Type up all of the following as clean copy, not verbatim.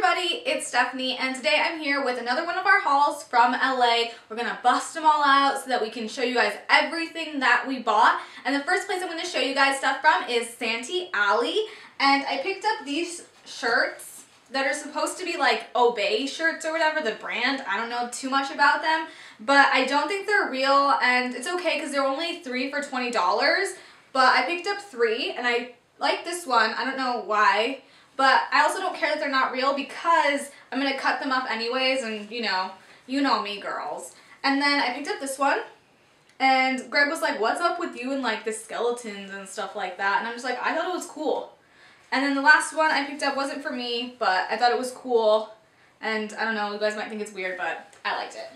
everybody, it's Stephanie, and today I'm here with another one of our hauls from LA. We're gonna bust them all out so that we can show you guys everything that we bought. And the first place I'm gonna show you guys stuff from is Santee Alley. And I picked up these shirts that are supposed to be like Obey shirts or whatever, the brand. I don't know too much about them, but I don't think they're real, and it's okay because they're only 3 for $20. But I picked up 3, and I like this one. I don't know why. But I also don't care that they're not real because I'm going to cut them up anyways, and you know me girls. And then I picked up this one, and Greg was like, what's up with you and like the skeletons and stuff like that? And I'm just like, I thought it was cool. And then the last one I picked up wasn't for me, but I thought it was cool. And I don't know, you guys might think it's weird, but I liked it.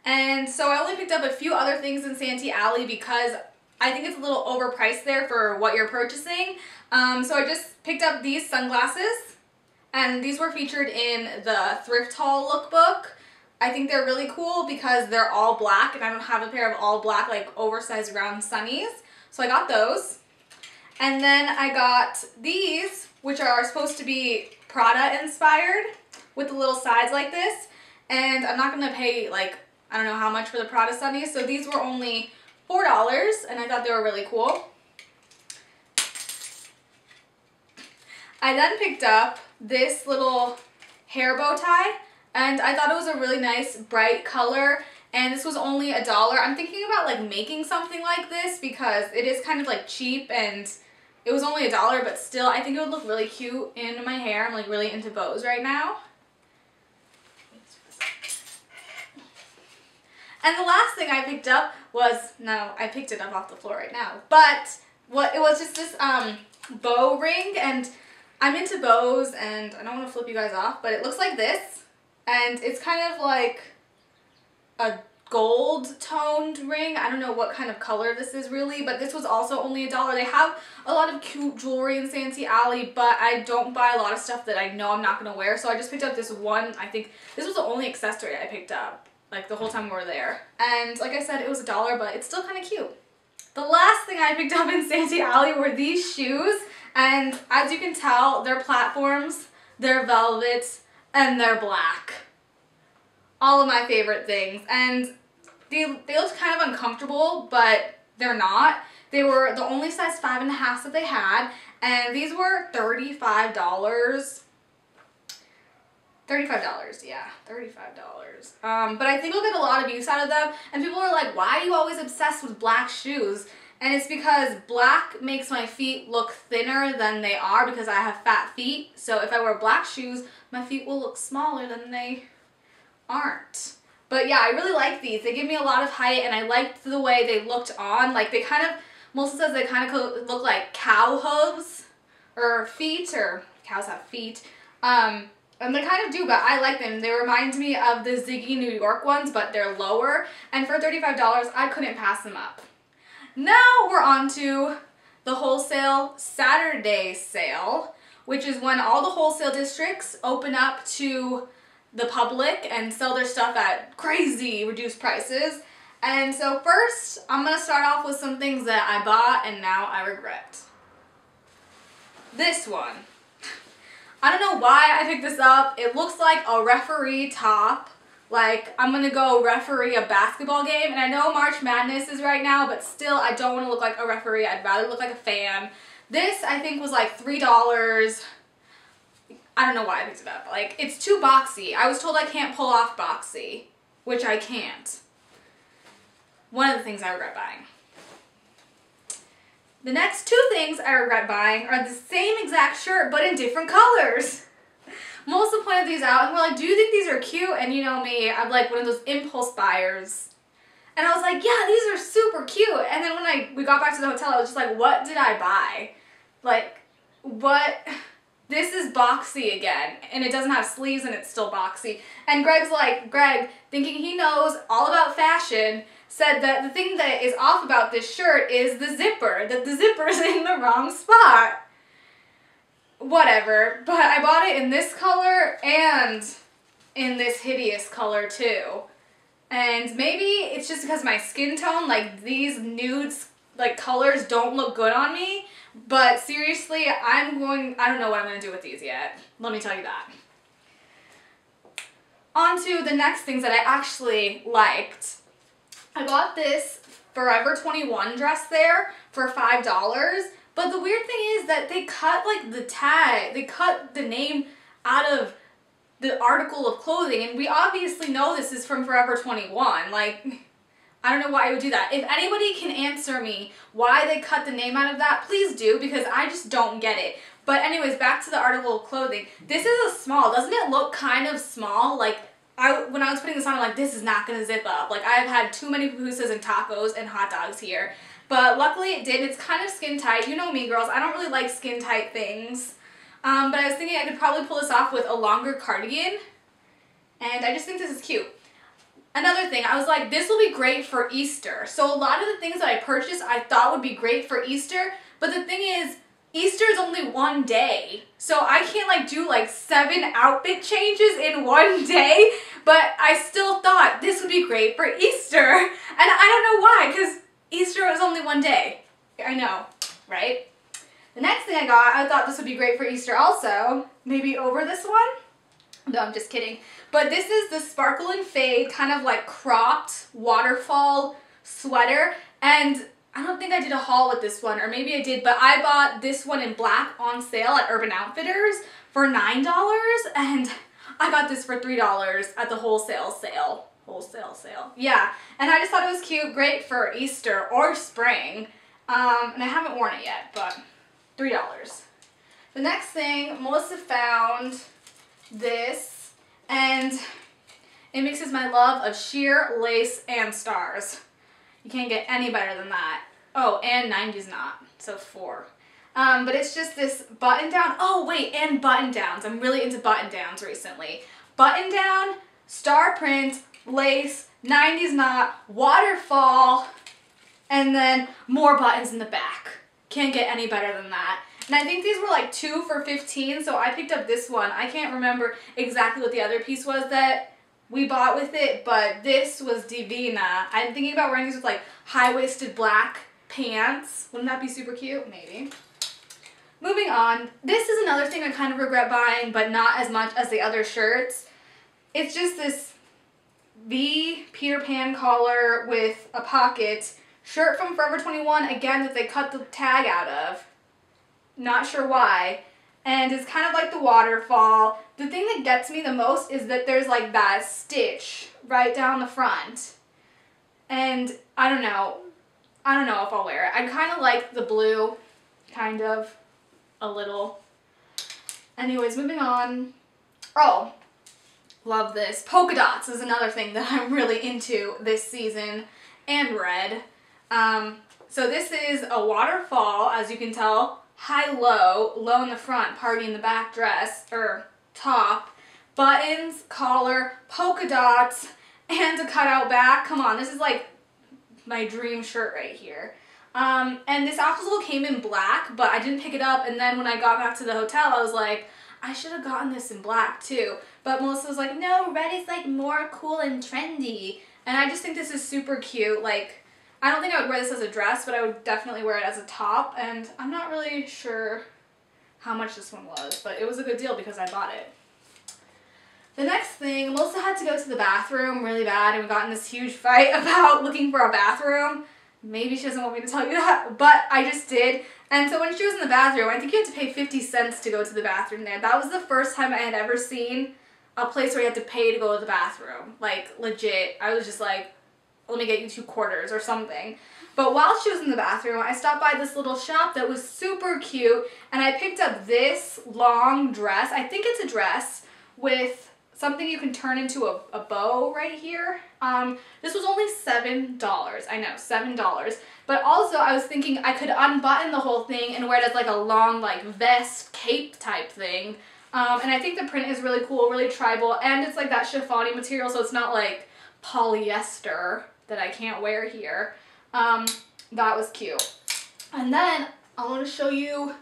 And so I only picked up a few other things in Santee Alley because I think it's a little overpriced there for what you're purchasing. So I just picked up these sunglasses, and these were featured in the Thrift Haul lookbook. I think they're really cool because they're all black, and I don't have a pair of all black, like oversized round sunnies. So I got those. And then I got these, which are supposed to be Prada inspired, with the little sides like this. And I'm not gonna pay like, I don't know how much for the Prada sunnies. So these were only $4, and I thought they were really cool. I then picked up this little hair bow tie, and I thought it was a really nice bright color, and this was only $1. I'm thinking about like making something like this because it is kind of like cheap, and it was only $1, but still I think it would look really cute in my hair. I'm like really into bows right now. And the last thing I picked up was, no, I picked it up off the floor right now, but it was just this bow ring, and I'm into bows, and I don't want to flip you guys off, but it looks like this, and it's kind of like a gold toned ring. I don't know what kind of color this is really, but this was also only $1. They have a lot of cute jewelry in Santee Alley, but I don't buy a lot of stuff that I know I'm not going to wear, so I just picked up this one. I think this was the only accessory I picked up, like the whole time we were there. And like I said, it was $1, but it's still kind of cute. The last thing I picked up in Santee Alley were these shoes. And as you can tell, they're platforms, they're velvet, and they're black. All of my favorite things. And they looked kind of uncomfortable, but they're not. They were the only size 5.5 that they had, and these were $35. $35, yeah, $35. But I think I'll get a lot of use out of them, and people are like, why are you always obsessed with black shoes? And it's because black makes my feet look thinner than they are because I have fat feet. So if I wear black shoes, my feet will look smaller than they aren't. But yeah, I really like these. They give me a lot of height, and I liked the way they looked on. Like they kind of, Melissa says they kind of look like cow hooves or feet, or cows have feet. And they kind of do, but I like them. They remind me of the Ziggy New York ones, but they're lower. And for $35, I couldn't pass them up. Now we're on to the wholesale Saturday sale, which is when all the wholesale districts open up to the public and sell their stuff at crazy reduced prices. And so first, I'm going to start off with some things that I bought and now I regret. This one. I don't know why I picked this up. It looks like a referee top. Like, I'm going to go referee a basketball game. And I know March Madness is right now, but still, I don't want to look like a referee. I'd rather look like a fan. This, I think, was like $3. I don't know why I picked it up. Like, it's too boxy. I was told I can't pull off boxy, which I can't. One of the things I regret buying. The next 2 things I regret buying are the same exact shirt, but in different colors. Melissa pointed these out, and we're like, do you think these are cute? And you know me, I'm like one of those impulse buyers. And I was like, yeah, these are super cute. And then when we got back to the hotel, I was just like, what did I buy? Like, what? This is boxy again. And it doesn't have sleeves, and it's still boxy. And Greg's like, Greg, thinking he knows all about fashion, said that the thing that is off about this shirt is the zipper, that the zipper's in the wrong spot. Whatever, but I bought it in this color and in this hideous color too. And maybe it's just because my skin tone, like these nudes, like colors don't look good on me, but seriously, I don't know what I'm going to do with these yet. Let me tell you that. on to the next things that I actually liked. I got this Forever 21 dress there for $5, but the weird thing is that they cut like the tag, they cut the name out of the article of clothing, and we obviously know this is from Forever 21. Like, I don't know why I would do that. If anybody can answer me why they cut the name out of that, please do, because I just don't get it. But anyways, back to the article of clothing. This is a small. Doesn't it look kind of small? Like, when I was putting this on, I'm like, this is not going to zip up. Like, I've had too many pupusas and tacos and hot dogs here. But luckily it did. It's kind of skin tight. You know me, girls. I don't really like skin tight things. But I was thinking I could probably pull this off with a longer cardigan. And I just think this is cute. Another thing, I was like, this will be great for Easter. So a lot of the things that I purchased I thought would be great for Easter. But the thing is, Easter is only one day. So I can't like do like 7 outfit changes in one day. But I still thought this would be great for Easter. And I don't know why, because Easter was only one day. I know, right? The next thing I thought this would be great for Easter also. Maybe over this one? No, I'm just kidding. But this is the Sparkle and Fade kind of like cropped waterfall sweater. And I don't think I did a haul with this one, or maybe I did, but I bought this one in black on sale at Urban Outfitters for $9, and I got this for $3 at the wholesale sale. Wholesale sale. Yeah, and I just thought it was cute, great for Easter or spring. And I haven't worn it yet, but $3. The next thing, Melissa found this, and it mixes my love of sheer, lace, and stars. You can't get any better than that. Oh, and 90s knot, so 4. But it's just this button down. Oh wait, and button downs. I'm really into button downs recently. Button down, star print, lace, 90s knot, waterfall, and then more buttons in the back. Can't get any better than that. And I think these were like 2 for $15, so I picked up this one. I can't remember exactly what the other piece was that we bought with it, but this was Divina. I'm thinking about wearing these with like high-waisted black pants. Wouldn't that be super cute? Maybe. Moving on. This is another thing I kind of regret buying, but not as much as the other shirts. It's just this V Peter Pan collar with a pocket shirt from Forever 21, again, that they cut the tag out of. Not sure why. And it's kind of like the waterfall. The thing that gets me the most is that there's like that stitch right down the front. And I don't know if I'll wear it. I kind of like the blue, kind of, a little. Anyways, moving on. Oh, love this. Polka dots is another thing that I'm really into this season. And red. So this is a waterfall, as you can tell. High-low, low in the front, party in the back dress, or top, buttons, collar, polka dots, and a cutout back. Come on, this is like my dream shirt right here. And this also came in black, but I didn't pick it up, and then when I got back to the hotel, I was like, I should have gotten this in black too. But Melissa was like, no, red is like more cool and trendy. And I just think this is super cute. Like, I don't think I would wear this as a dress, but I would definitely wear it as a top, and I'm not really sure how much this one was, but it was a good deal because I bought it. The next thing, Melissa had to go to the bathroom really bad, and we got in this huge fight about looking for a bathroom. Maybe she doesn't want me to tell you that, but I just did. And so when she was in the bathroom, I think you had to pay 50 cents to go to the bathroom there. That was the first time I had ever seen a place where you had to pay to go to the bathroom. Like, legit. I was just like, let me get you 2 quarters or something. But while she was in the bathroom, I stopped by this little shop that was super cute, and I picked up this long dress. I think it's a dress with something you can turn into a bow right here. This was only $7. I know, $7. But also I was thinking I could unbutton the whole thing and wear it as like a long like vest cape type thing. And I think the print is really cool, really tribal, and it's like that chiffon-y material, so it's not like polyester that I can't wear here. That was cute. And then I want to show you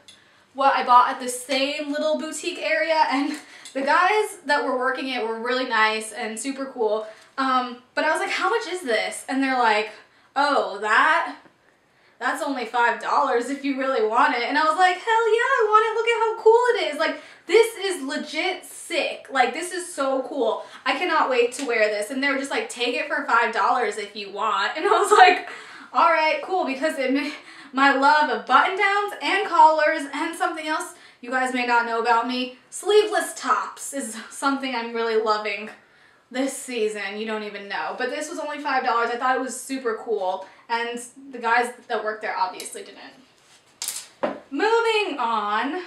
what I bought at the same little boutique area, and the guys that were working it were really nice and super cool. But I was like, how much is this? And they're like, oh, that's only $5 if you really want it. And I was like, hell yeah, I want it. Look at how cool it is. Like, this is legit sick. Like, this is so cool. I cannot wait to wear this. And they were just like, take it for $5 if you want. And I was like, all right, cool, because my love of button downs and collars and something else you guys may not know about me, sleeveless tops is something I'm really loving this season. You don't even know. But this was only $5. I thought it was super cool. And the guys that worked there obviously didn't. Moving on,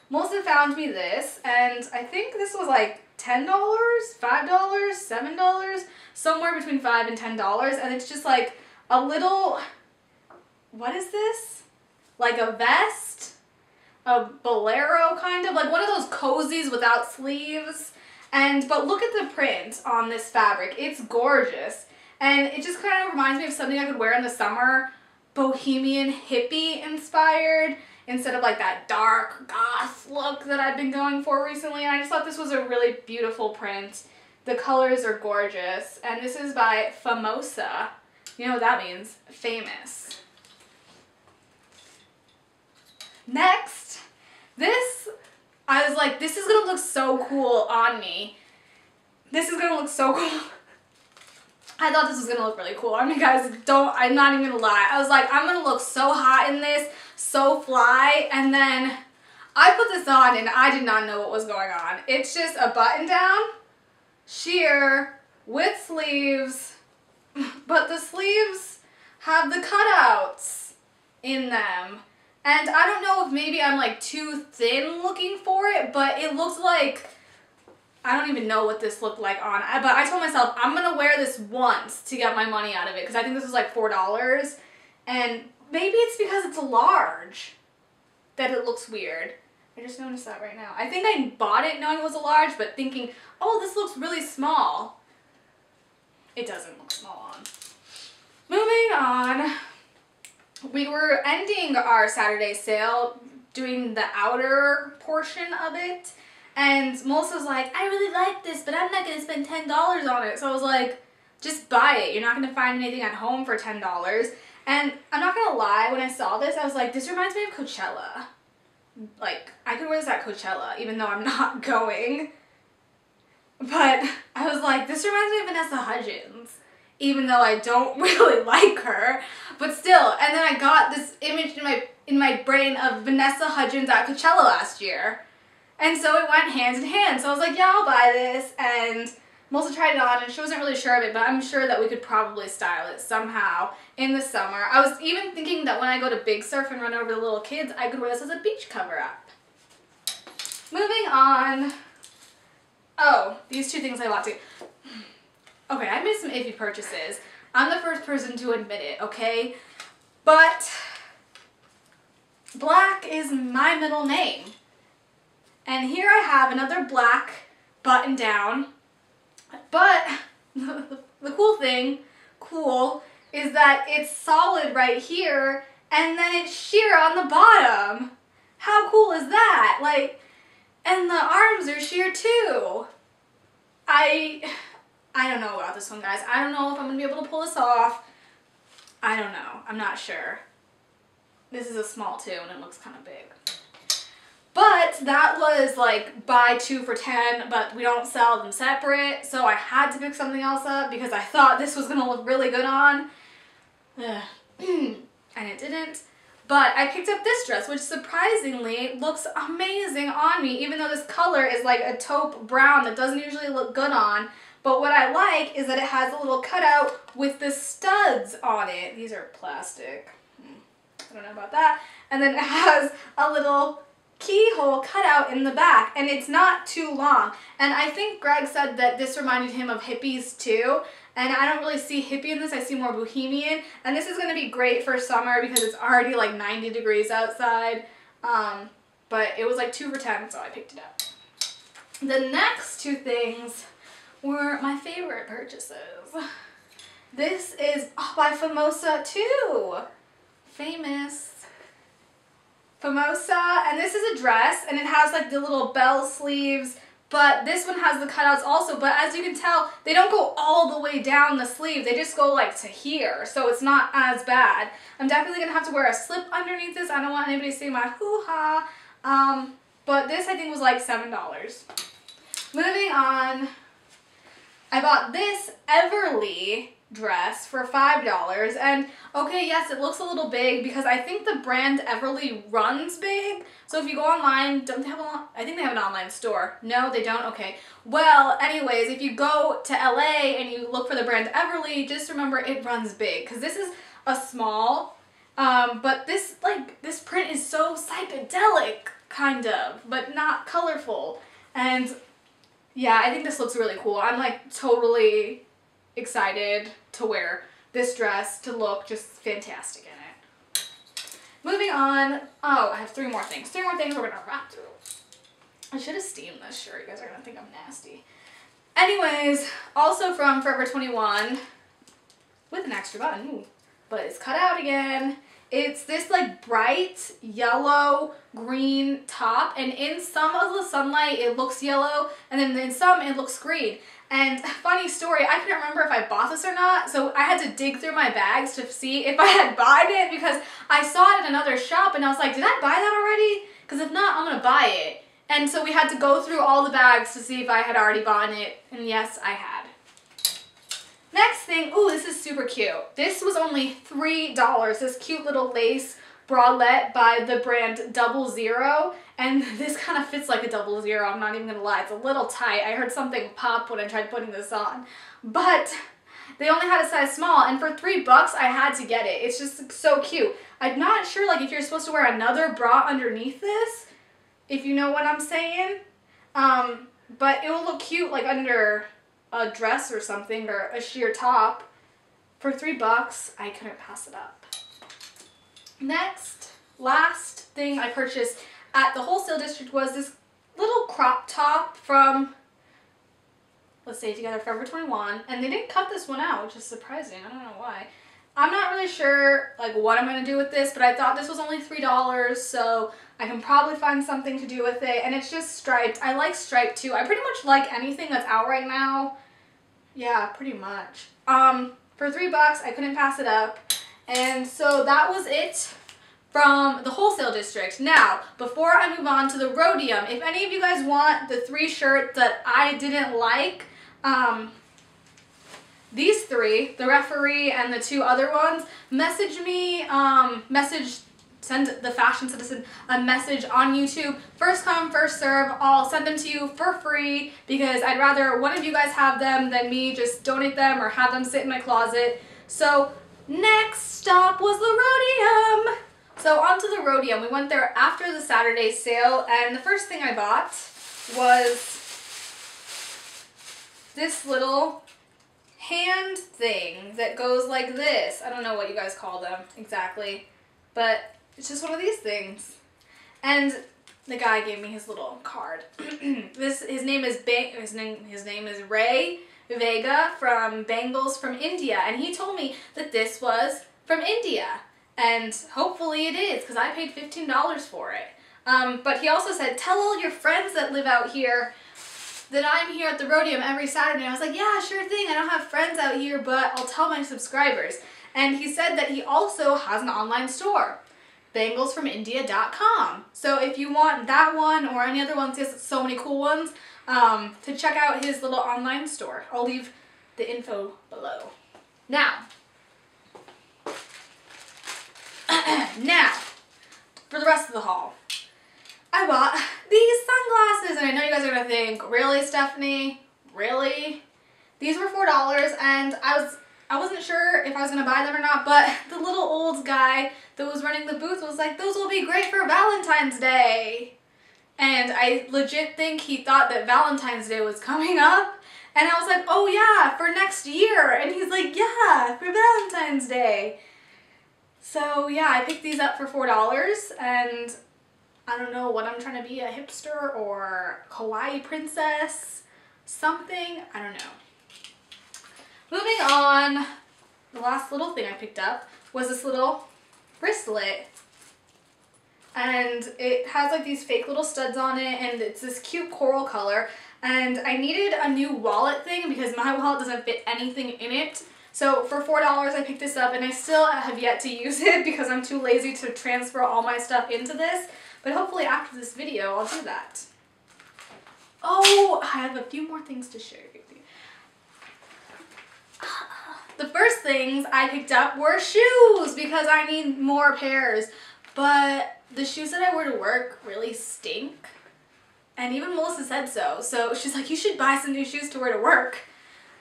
Melissa found me this, and I think this was like $10, $5, $7, somewhere between $5 and $10. And it's just like a little, what is this? Like a vest? A bolero kind of, like one of those cozies without sleeves. But look at the print on this fabric. It's gorgeous. And it just kind of reminds me of something I could wear in the summer. Bohemian hippie inspired, instead of like that dark goth look that I've been going for recently. And I just thought this was a really beautiful print. The colors are gorgeous. And this is by Famosa. You know what that means? Famous. Next, this, I was like, this is going to look so cool on me. This is going to look so cool. I thought this was going to look really cool. I mean, guys, I'm not even going to lie. I was like, I'm going to look so hot in this, so fly. And then I put this on and I did not know what was going on. It's just a button down, sheer, with sleeves, but the sleeves have the cutouts in them. And I don't know if maybe I'm like too thin looking for it, but it looks like, I don't even know what this looked like on. But I told myself, I'm going to wear this once to get my money out of it, because I think this was like $4. And maybe it's because it's a large that it looks weird. I just noticed that right now. I think I bought it knowing it was a large, but thinking, oh, this looks really small. It doesn't look small on. Moving on. We were ending our Saturday sale, doing the outer portion of it, and Melissa's like, I really like this, but I'm not going to spend $10 on it. So I was like, just buy it. You're not going to find anything at home for $10. And I'm not going to lie, when I saw this, I was like, this reminds me of Coachella. Like, I could wear this at Coachella, even though I'm not going. But I was like, this reminds me of Vanessa Hudgens, even though I don't really like her, but still. And then I got this image in my brain of Vanessa Hudgens at Coachella last year, and so it went hand in hand. So I was like, yeah, I'll buy this. And Melissa tried it on, and she wasn't really sure of it, but I'm sure that we could probably style it somehow in the summer. I was even thinking that when I go to Big Surf and run over the little kids, I could wear this as a beach cover-up. Moving on. Oh, these two things I bought too. Okay, I made some iffy purchases. I'm the first person to admit it, okay? But black is my middle name. And here I have another black button down. But the cool thing, is that it's solid right here, and then it's sheer on the bottom. How cool is that? Like, and the arms are sheer too. I don't know about this one, guys. I don't know if I'm going to be able to pull this off. I don't know. I'm not sure. This is a small too, and it looks kind of big. But that was like buy 2 for $10, but we don't sell them separate. So I had to pick something else up because I thought this was going to look really good on. And it didn't. But I picked up this dress, which surprisingly looks amazing on me, even though this color is like a taupe brown that doesn't usually look good on. But what I like is that it has a little cutout with the studs on it. These are plastic. I don't know about that. And then it has a little keyhole cutout in the back, and it's not too long. And I think Greg said that this reminded him of hippies too. And I don't really see hippie in this. I see more bohemian. And this is going to be great for summer because it's already like 90 degrees outside. But it was like 2 for $10, so I picked it up. The next two things were my favorite purchases. This is by Famosa too. Famous. Famosa, and this is a dress, and it has like the little bell sleeves, but this one has the cutouts also, but as you can tell, they don't go all the way down the sleeve, they just go like to here, so it's not as bad. I'm definitely gonna have to wear a slip underneath this. I don't want anybody to see my hoo-ha, but this I think was like $7. Moving on, I bought this Everly dress for $5, and okay, yes, it looks a little big because I think the brand Everly runs big. So if you go online, don't they have I think they have an online store. No, they don't? Okay. Well, anyways, if you go to LA and you look for the brand Everly, just remember it runs big because this is a small, but this print is so psychedelic, kind of, but not colorful. And yeah, I think this looks really cool. I'm like totally excited to wear this dress to look just fantastic in it. Moving on. Oh, I have three more things. Three more things we're gonna wrap through. I should have steamed this shirt. You guys are gonna think I'm nasty. Anyways, also from Forever 21 with an extra button. Ooh, but it's cut out again. It's this like bright yellow green top, and in some of the sunlight it looks yellow, and then in some it looks green. And funny story, I couldn't remember if I bought this or not, so I had to dig through my bags to see if I had bought it because I saw it at another shop and I was like, did I buy that already? Because if not, I'm gonna buy it. And so we had to go through all the bags to see if I had already bought it, and yes, I had. Next thing, ooh, this is super cute. This was only $3. This cute little lace bralette by the brand Double Zero. And this kind of fits like a 00, I'm not even gonna lie. It's a little tight. I heard something pop when I tried putting this on. But they only had a size small, and for $3 I had to get it. It's just so cute. I'm not sure like if you're supposed to wear another bra underneath this, if you know what I'm saying. But it will look cute like under a dress or something, or a sheer top. For $3, I couldn't pass it up. Next, last thing I purchased at the wholesale district was this little crop top from, let's say together, Forever 21, and they didn't cut this one out, which is surprising. I don't know why. I'm not really sure like what I'm gonna do with this, but I thought this was only $3, so I can probably find something to do with it. And it's just striped. I like striped too. I pretty much like anything that's out right now. Yeah, pretty much. For $3, I couldn't pass it up. And so that was it from the wholesale district. Now, before I move on to the Rhodium, if any of you guys want the 3 shirts that I didn't like, these 3, the referee and the 2 other ones, message me, send the Fashion Citizen a message on YouTube. First come, first serve. I'll send them to you for free because I'd rather one of you guys have them than me just donate them or have them sit in my closet. So next stop was the Rhodium. So onto the Rhodium. We went there after the Saturday sale, and the first thing I bought was this little hand thing that goes like this. I don't know what you guys call them exactly, but it's just one of these things. And the guy gave me his little card. His name is Ray Vega from Bangles from India, and he told me that this was from India, and hopefully it is because I paid $15 for it. But he also said, tell all your friends that live out here that I'm here at the Rhodium every Saturday. I was like, yeah, sure thing. I don't have friends out here, but I'll tell my subscribers. And he said that he also has an online store, banglesfromindia.com. So if you want that one or any other ones, he has so many cool ones, to check out his little online store. I'll leave the info below. Now, for the rest of the haul, I bought these sunglasses, and I know you guys are gonna think, really, Stephanie? Really? These were $4, and I wasn't sure if I was gonna buy them or not, but the little old guy that was running the booth was like, those will be great for Valentine's Day. And I legit think he thought that Valentine's Day was coming up, and I was like, oh yeah, for next year. And he's like, yeah, for Valentine's Day. So yeah, I picked these up for $4, and I don't know what I'm trying to be, a hipster or Hawaii princess, something, I don't know. Moving on, the last little thing I picked up was this little bracelet. And it has like these fake little studs on it, and it's this cute coral color. And I needed a new wallet thing because my wallet doesn't fit anything in it. So for $4 I picked this up, and I still have yet to use it because I'm too lazy to transfer all my stuff into this. But hopefully after this video I'll do that. Oh, I have a few more things to share with you. The first things I picked up were shoes because I need more pairs. But the shoes that I wear to work really stink. And even Melissa said so. So she's like, you should buy some new shoes to wear to work.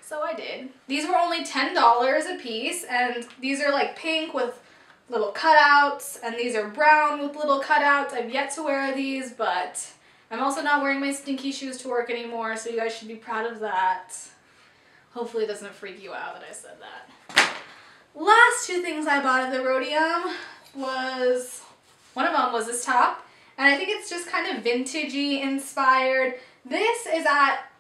So I did. These were only $10 a piece, and these are like pink with little cutouts, and these are brown with little cutouts. I've yet to wear these, but I'm also not wearing my stinky shoes to work anymore, so you guys should be proud of that. Hopefully it doesn't freak you out that I said that. Last two things I bought at the Roadium was, one of them was this top, and I think it's just kind of vintagey inspired. This is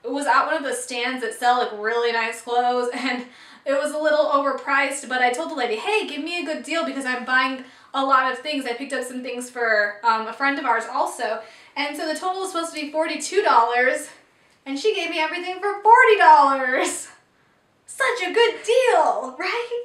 was at one of the stands that sell like really nice clothes, and it was a little overpriced, but I told the lady, hey, give me a good deal because I'm buying a lot of things. I picked up some things for a friend of ours also, and so the total was supposed to be $42, and she gave me everything for $40. Such a good deal, right?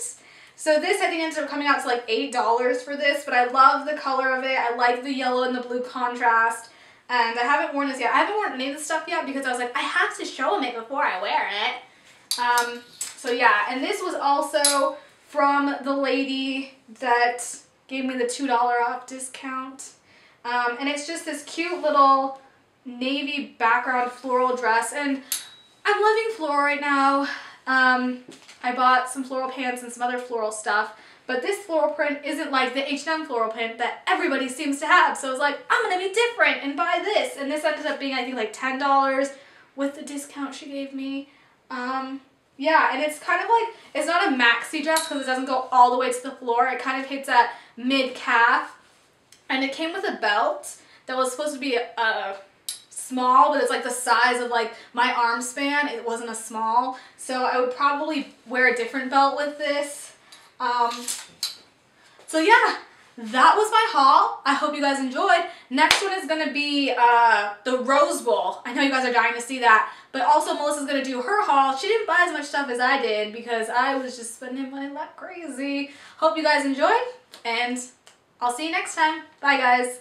So this, I think, ended up coming out to like $8 for this, but I love the color of it. I like the yellow and the blue contrast. And I haven't worn this yet. I haven't worn any of this stuff yet because I was like, I have to show them it before I wear it. So yeah, and this was also from the lady that gave me the $2 off discount. And it's just this cute little navy background floral dress. And I'm loving floral right now. I bought some floral pants and some other floral stuff. But this floral print isn't like the H&M floral print that everybody seems to have. So I was like, I'm going to be different and buy this. And this ended up being, I think, like $10 with the discount she gave me. Yeah, and it's kind of like, it's not a maxi dress because it doesn't go all the way to the floor. It kind of hits at mid-calf. And it came with a belt that was supposed to be small, but it's like the size of like my arm span. It wasn't a small. So I would probably wear a different belt with this. So yeah, that was my haul. I hope you guys enjoyed. Next one is going to be the Rose Bowl. I know you guys are dying to see that, but also Melissa's going to do her haul. She didn't buy as much stuff as I did because I was just spending money like crazy. Hope you guys enjoyed, and I'll see you next time. Bye guys.